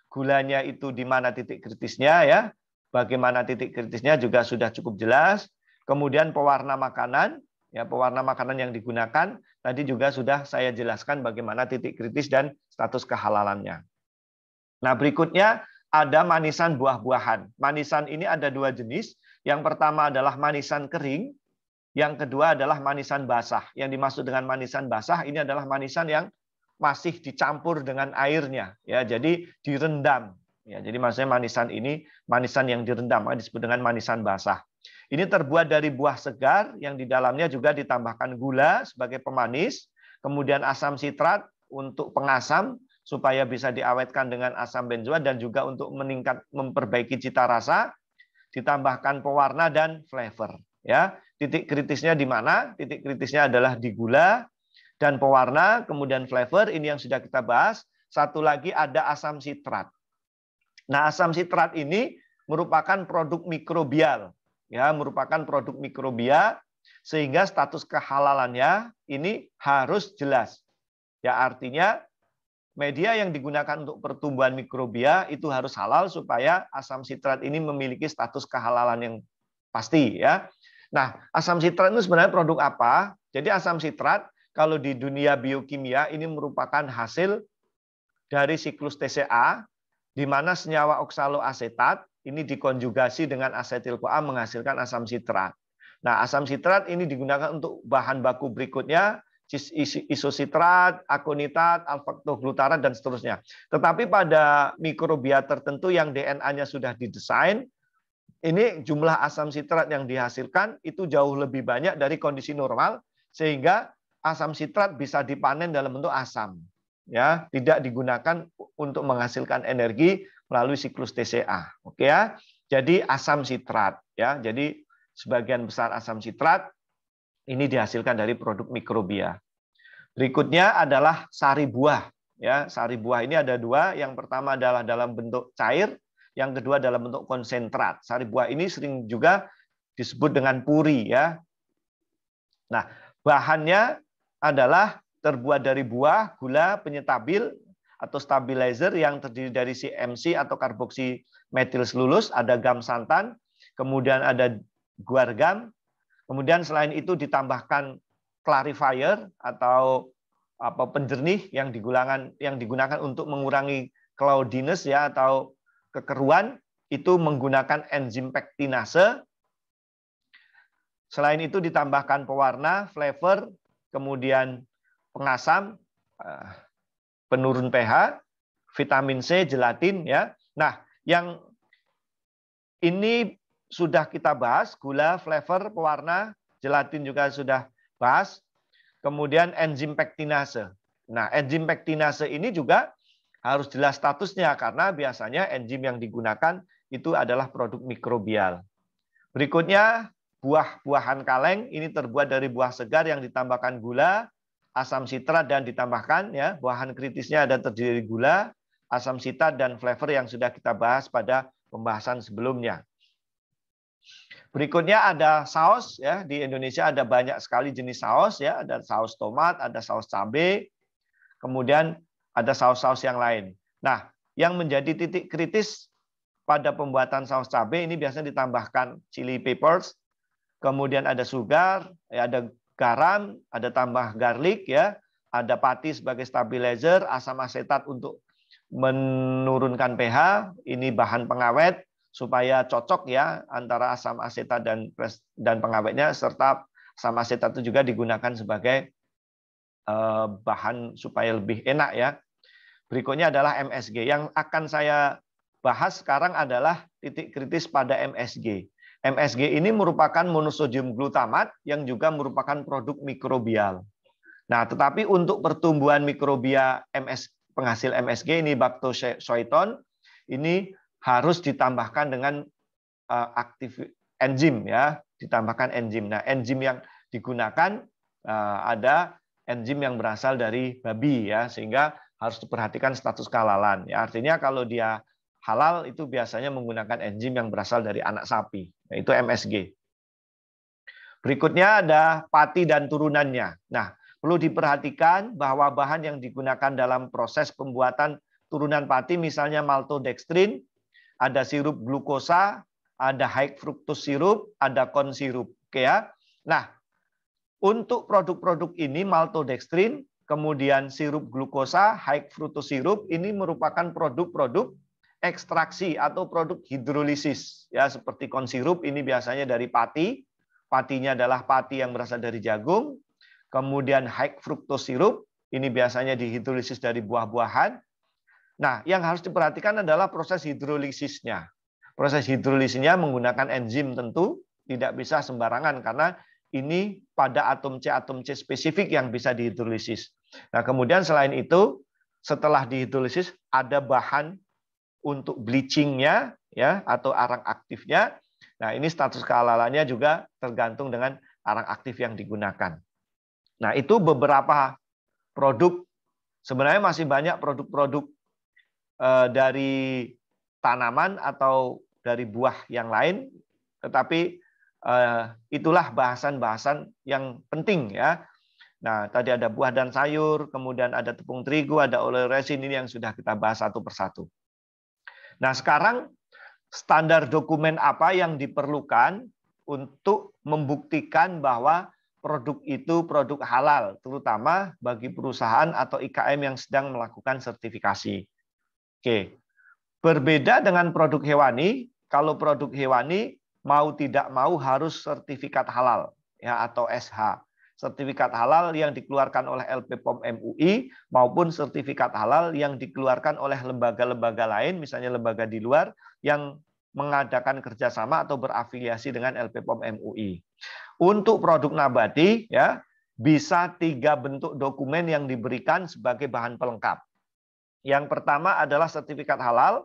Gulanya itu di mana titik kritisnya ya. Bagaimana titik kritisnya juga sudah cukup jelas. Kemudian pewarna makanan, ya pewarna makanan yang digunakan tadi juga sudah saya jelaskan bagaimana titik kritis dan status kehalalannya. Nah, berikutnya ada manisan buah-buahan. Manisan ini ada dua jenis. Yang pertama adalah manisan kering, yang kedua adalah manisan basah. Yang dimaksud dengan manisan basah ini adalah manisan yang masih dicampur dengan airnya, ya. Jadi direndam. Ya, jadi maksudnya manisan ini manisan yang direndam, disebut dengan manisan basah. Ini terbuat dari buah segar yang di dalamnya juga ditambahkan gula sebagai pemanis, kemudian asam sitrat untuk pengasam supaya bisa diawetkan dengan asam benzoat dan juga untuk memperbaiki cita rasa, ditambahkan pewarna dan flavor. Ya, titik kritisnya di mana? Titik kritisnya adalah di gula dan pewarna, kemudian flavor. Ini yang sudah kita bahas. Satu lagi ada asam sitrat. Nah, asam sitrat ini merupakan produk mikrobial, ya, merupakan produk mikrobia, sehingga status kehalalannya ini harus jelas. Ya, artinya media yang digunakan untuk pertumbuhan mikrobia itu harus halal supaya asam sitrat ini memiliki status kehalalan yang pasti ya. Nah, asam sitrat itu sebenarnya produk apa? Jadi asam sitrat kalau di dunia biokimia ini merupakan hasil dari siklus TCA di mana senyawa oksaloasetat ini dikonjugasi dengan asetil-CoA menghasilkan asam sitrat. Nah, asam sitrat ini digunakan untuk bahan baku berikutnya isositrat, akonitat, alfa-lactoglutarat, dan seterusnya. Tetapi pada mikrobia tertentu yang DNA-nya sudah didesain, ini jumlah asam sitrat yang dihasilkan itu jauh lebih banyak dari kondisi normal, sehingga asam sitrat bisa dipanen dalam bentuk asam. Ya, tidak digunakan untuk menghasilkan energi melalui siklus TCA. Oke ya. Jadi asam sitrat ya. Jadi sebagian besar asam sitrat ini dihasilkan dari produk mikrobia. Berikutnya adalah sari buah. Ya, sari buah ini ada dua. Yang pertama adalah dalam bentuk cair, yang kedua dalam bentuk konsentrat. Sari buah ini sering juga disebut dengan puri ya. Nah, bahannya adalah terbuat dari buah, gula, penyetabil atau stabilizer yang terdiri dari CMC atau karboksi metil selulus, ada gam santan, kemudian ada guar gam. Kemudian selain itu ditambahkan clarifier atau penjernih yang digunakan untuk mengurangi cloudiness ya atau kekeruan, itu menggunakan enzim pektinase. Selain itu ditambahkan pewarna, flavor, kemudian pengasam, penurun pH, vitamin C, gelatin ya. Nah, yang ini sudah kita bahas, gula, flavor, pewarna, gelatin juga sudah bahas. Kemudian enzim pektinase. Nah, enzim pektinase ini juga harus jelas statusnya karena biasanya enzim yang digunakan itu adalah produk mikrobial. Berikutnya, buah-buahan kaleng ini terbuat dari buah segar yang ditambahkan gula, asam sitrat dan ditambahkan ya, bahan kritisnya ada terdiri dari gula, asam sitrat dan flavor yang sudah kita bahas pada pembahasan sebelumnya. Berikutnya ada saus ya, di Indonesia ada banyak sekali jenis saus ya, ada saus tomat, ada saus cabai, kemudian ada saus-saus yang lain. Nah, yang menjadi titik kritis pada pembuatan saus cabai ini biasanya ditambahkan chili peppers, kemudian ada sugar, ya, ada garam, ada tambah garlic ya, ada pati sebagai stabilizer, asam asetat untuk menurunkan pH, ini bahan pengawet supaya cocok ya antara asam asetat dan pengawetnya, serta asam asetat itu juga digunakan sebagai bahan supaya lebih enak ya. Berikutnya adalah MSG. Yang akan saya bahas sekarang adalah titik kritis pada MSG. MSG ini merupakan monosodium glutamat yang juga merupakan produk mikrobial. Nah, tetapi untuk pertumbuhan mikrobia penghasil MSG ini Bactozoiton ini harus ditambahkan dengan aktif enzim ya, ditambahkan enzim. Nah, enzim yang digunakan ada enzim yang berasal dari babi ya, sehingga harus diperhatikan status kehalalan. Ya, artinya kalau dia halal itu biasanya menggunakan enzim yang berasal dari anak sapi, yaitu MSG. Berikutnya ada pati dan turunannya. Nah, perlu diperhatikan bahwa bahan yang digunakan dalam proses pembuatan turunan pati misalnya maltodextrin, ada sirup glukosa, ada high fructose sirup, ada corn sirup. Oke ya. Nah, untuk produk-produk ini maltodextrin, kemudian sirup glukosa, high fructose sirup ini merupakan produk-produk ekstraksi atau produk hidrolisis ya, seperti corn sirup ini biasanya dari pati. Patinya adalah pati yang berasal dari jagung. Kemudian high fructose sirup ini biasanya dihidrolisis dari buah-buahan. Nah, yang harus diperhatikan adalah proses hidrolisisnya. Proses hidrolisisnya menggunakan enzim tentu, tidak bisa sembarangan karena ini pada atom C spesifik yang bisa dihidrolisis. Nah, kemudian selain itu, setelah dihidrolisis ada bahan untuk bleachingnya ya atau arang aktifnya. Nah, ini status kehalalannya juga tergantung dengan arang aktif yang digunakan. Nah, itu beberapa produk. Sebenarnya masih banyak produk-produk dari tanaman atau dari buah yang lain, tetapi itulah bahasan-bahasan yang penting ya. Nah, tadi ada buah dan sayur, kemudian ada tepung terigu, ada oleoresin, ini yang sudah kita bahas satu persatu. Nah, sekarang standar dokumen apa yang diperlukan untuk membuktikan bahwa produk itu produk halal, terutama bagi perusahaan atau IKM yang sedang melakukan sertifikasi. Oke, berbeda dengan produk hewani. Kalau produk hewani mau tidak mau harus sertifikat halal ya atau SH. sertifikat halal yang dikeluarkan oleh LP POM MUI maupun sertifikat halal yang dikeluarkan oleh lembaga-lembaga lain, misalnya lembaga di luar yang mengadakan kerjasama atau berafiliasi dengan LP POM MUI. Untuk produk nabati, ya, bisa 3 bentuk dokumen yang diberikan sebagai bahan pelengkap. Yang pertama adalah sertifikat halal,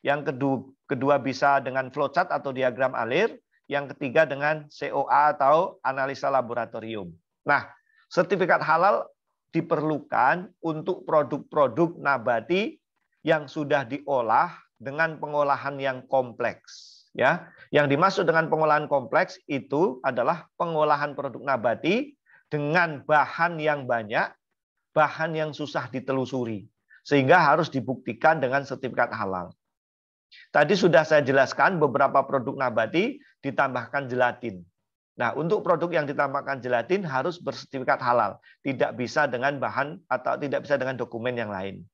yang kedua bisa dengan flowchart atau diagram alir, yang ketiga dengan COA atau analisa laboratorium. Nah, sertifikat halal diperlukan untuk produk-produk nabati yang sudah diolah dengan pengolahan yang kompleks. Ya, yang dimaksud dengan pengolahan kompleks itu adalah pengolahan produk nabati dengan bahan yang banyak, bahan yang susah ditelusuri, sehingga harus dibuktikan dengan sertifikat halal. Tadi sudah saya jelaskan beberapa produk nabati ditambahkan gelatin. Nah, untuk produk yang ditambahkan gelatin harus bersertifikat halal, tidak bisa dengan bahan atau tidak bisa dengan dokumen yang lain.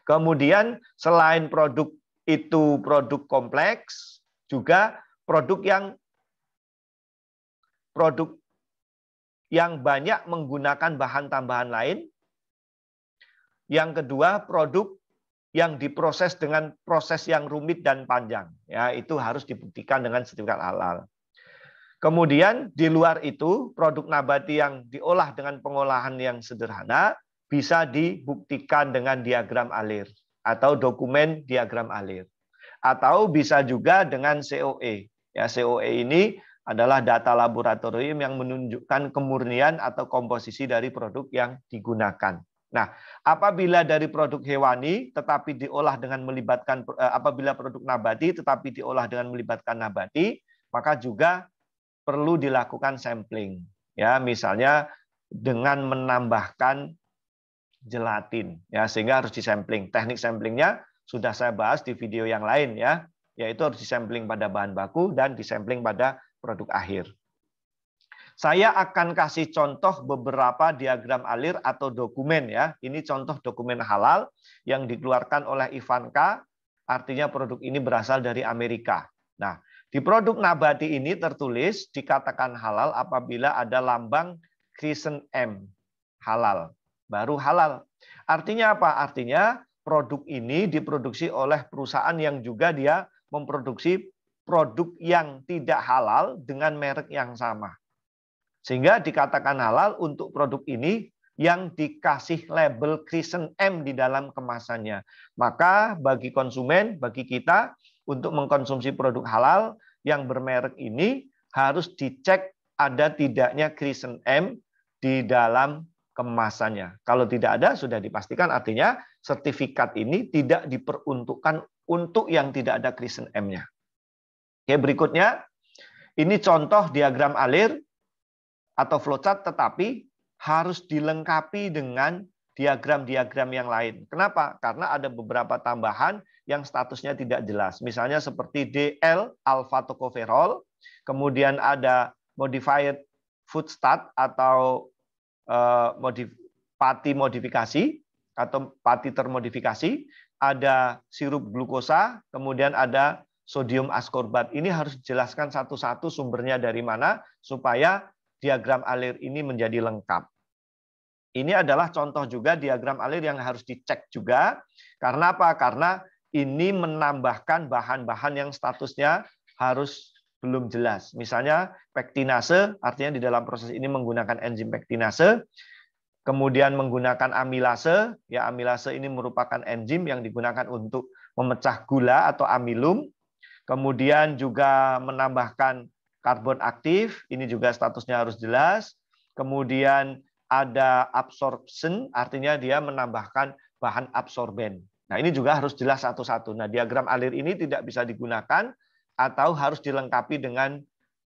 Kemudian selain produk itu produk kompleks, juga produk yang banyak menggunakan bahan tambahan lain. Yang kedua, produk yang diproses dengan proses yang rumit dan panjang. Ya, itu harus dibuktikan dengan sertifikat halal. Kemudian di luar itu, produk nabati yang diolah dengan pengolahan yang sederhana bisa dibuktikan dengan diagram alir atau dokumen diagram alir. Atau bisa juga dengan COE. Ya, COE ini adalah data laboratorium yang menunjukkan kemurnian atau komposisi dari produk yang digunakan. Nah, apabila dari produk hewani tetapi diolah dengan melibatkan apabila produk nabati tetapi diolah dengan melibatkan nabati, maka juga perlu dilakukan sampling. Ya, misalnya dengan menambahkan gelatin, ya, sehingga harus disampling. Teknik samplingnya sudah saya bahas di video yang lain, ya, yaitu harus disampling pada bahan baku dan disampling pada produk akhir. Saya akan kasih contoh beberapa diagram alir atau dokumen, ya. Ini contoh dokumen halal yang dikeluarkan oleh Ivanka, artinya produk ini berasal dari Amerika. Nah, di produk nabati ini tertulis dikatakan halal apabila ada lambang Crescent M, halal, baru halal. Artinya apa? Artinya produk ini diproduksi oleh perusahaan yang juga dia memproduksi produk yang tidak halal dengan merek yang sama. Sehingga dikatakan halal untuk produk ini yang dikasih label Crescent M di dalam kemasannya. Maka bagi konsumen, bagi kita untuk mengkonsumsi produk halal yang bermerek ini harus dicek ada tidaknya Crescent M di dalam kemasannya. Kalau tidak ada sudah dipastikan artinya sertifikat ini tidak diperuntukkan untuk yang tidak ada Crescent M-nya. Oke, berikutnya ini contoh diagram alir atau flowchart tetapi harus dilengkapi dengan diagram-diagram yang lain. Kenapa? Karena ada beberapa tambahan yang statusnya tidak jelas. Misalnya seperti DL alpha tocopherol, kemudian ada modified food stat atau pati modifikasi atau pati termodifikasi, ada sirup glukosa, kemudian ada sodium askorbat. Ini harus dijelaskan satu-satu sumbernya dari mana supaya diagram alir ini menjadi lengkap. Ini adalah contoh juga diagram alir yang harus dicek juga. Karena apa? Karena ini menambahkan bahan-bahan yang statusnya harus belum jelas. Misalnya pektinase, artinya di dalam proses ini menggunakan enzim pektinase. Kemudian menggunakan amilase. Ya, amilase ini merupakan enzim yang digunakan untuk memecah gula atau amilum. Kemudian juga menambahkan karbon aktif, ini juga statusnya harus jelas. Kemudian ada absorption, artinya dia menambahkan bahan absorben. Nah, ini juga harus jelas satu-satu. Nah, diagram alir ini tidak bisa digunakan atau harus dilengkapi dengan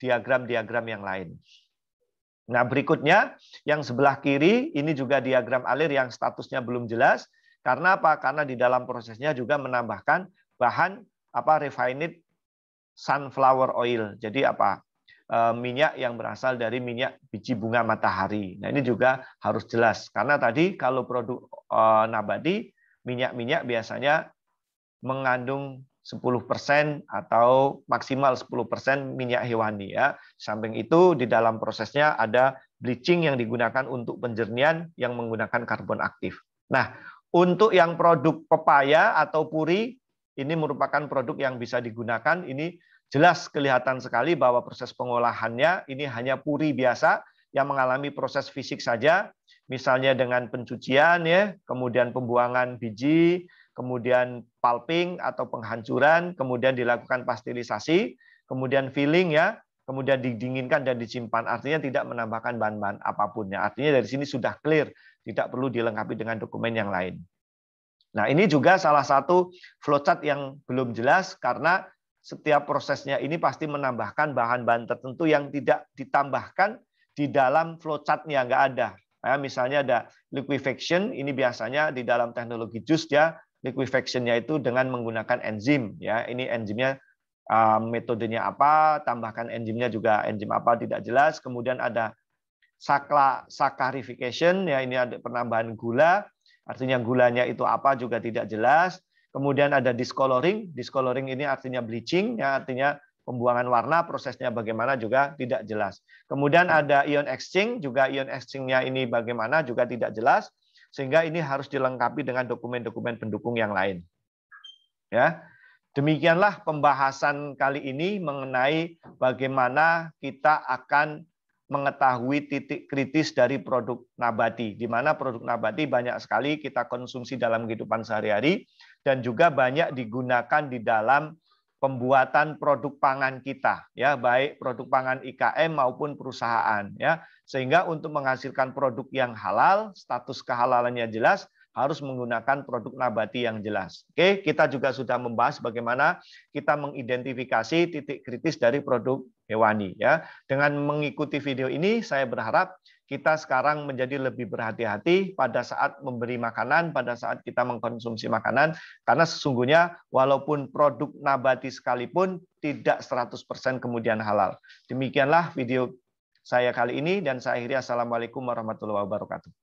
diagram-diagram yang lain. Nah, berikutnya yang sebelah kiri ini juga diagram alir yang statusnya belum jelas. Karena apa? Karena di dalam prosesnya juga menambahkan bahan refined sunflower oil. Jadi apa? Minyak yang berasal dari minyak biji bunga matahari. Nah, ini juga harus jelas. Karena tadi kalau produk nabati, minyak-minyak biasanya mengandung 10% atau maksimal 10% minyak hewani. Ya. Samping itu di dalam prosesnya ada bleaching yang digunakan untuk penjernihan yang menggunakan karbon aktif. Nah, untuk yang produk pepaya atau puri, ini merupakan produk yang bisa digunakan. Ini jelas kelihatan sekali bahwa proses pengolahannya ini hanya puri biasa yang mengalami proses fisik saja, misalnya dengan pencucian ya, kemudian pembuangan biji, kemudian pulping atau penghancuran, kemudian dilakukan pastilisasi, kemudian filling ya, kemudian didinginkan dan disimpan. Artinya tidak menambahkan bahan-bahan apapun ya. Artinya dari sini sudah clear, tidak perlu dilengkapi dengan dokumen yang lain. Nah, ini juga salah satu flowchart yang belum jelas karena setiap prosesnya ini pasti menambahkan bahan-bahan tertentu yang tidak ditambahkan di dalam flowchart-nya, nggak ada. Nah, misalnya ada liquefaction, ini biasanya di dalam teknologi jus ya, liquefaction-nya itu dengan menggunakan enzim ya. Ini enzimnya metodenya apa, tambahkan enzimnya juga enzim apa tidak jelas. Kemudian ada saccharification ya, ini ada penambahan gula, artinya gulanya itu apa juga tidak jelas. Kemudian ada discoloring, discoloring ini artinya bleaching ya, artinya pembuangan warna, prosesnya bagaimana juga tidak jelas. Kemudian ada ion exchange, juga ion exchange-nya ini bagaimana juga tidak jelas, sehingga ini harus dilengkapi dengan dokumen-dokumen pendukung yang lain. Ya. Demikianlah pembahasan kali ini mengenai bagaimana kita akan mengetahui titik kritis dari produk nabati, di mana produk nabati banyak sekali kita konsumsi dalam kehidupan sehari-hari dan juga banyak digunakan di dalam pembuatan produk pangan kita, ya, baik produk pangan IKM maupun perusahaan, ya, sehingga untuk menghasilkan produk yang halal, status kehalalannya jelas, harus menggunakan produk nabati yang jelas. Oke, kita juga sudah membahas bagaimana kita mengidentifikasi titik kritis dari produk hewani ya. Dengan mengikuti video ini saya berharap kita sekarang menjadi lebih berhati-hati pada saat memberi makanan, pada saat kita mengkonsumsi makanan, karena sesungguhnya walaupun produk nabati sekalipun tidak 100% kemudian halal. Demikianlah video saya kali ini dan saya akhiri. Assalamualaikum warahmatullahi wabarakatuh.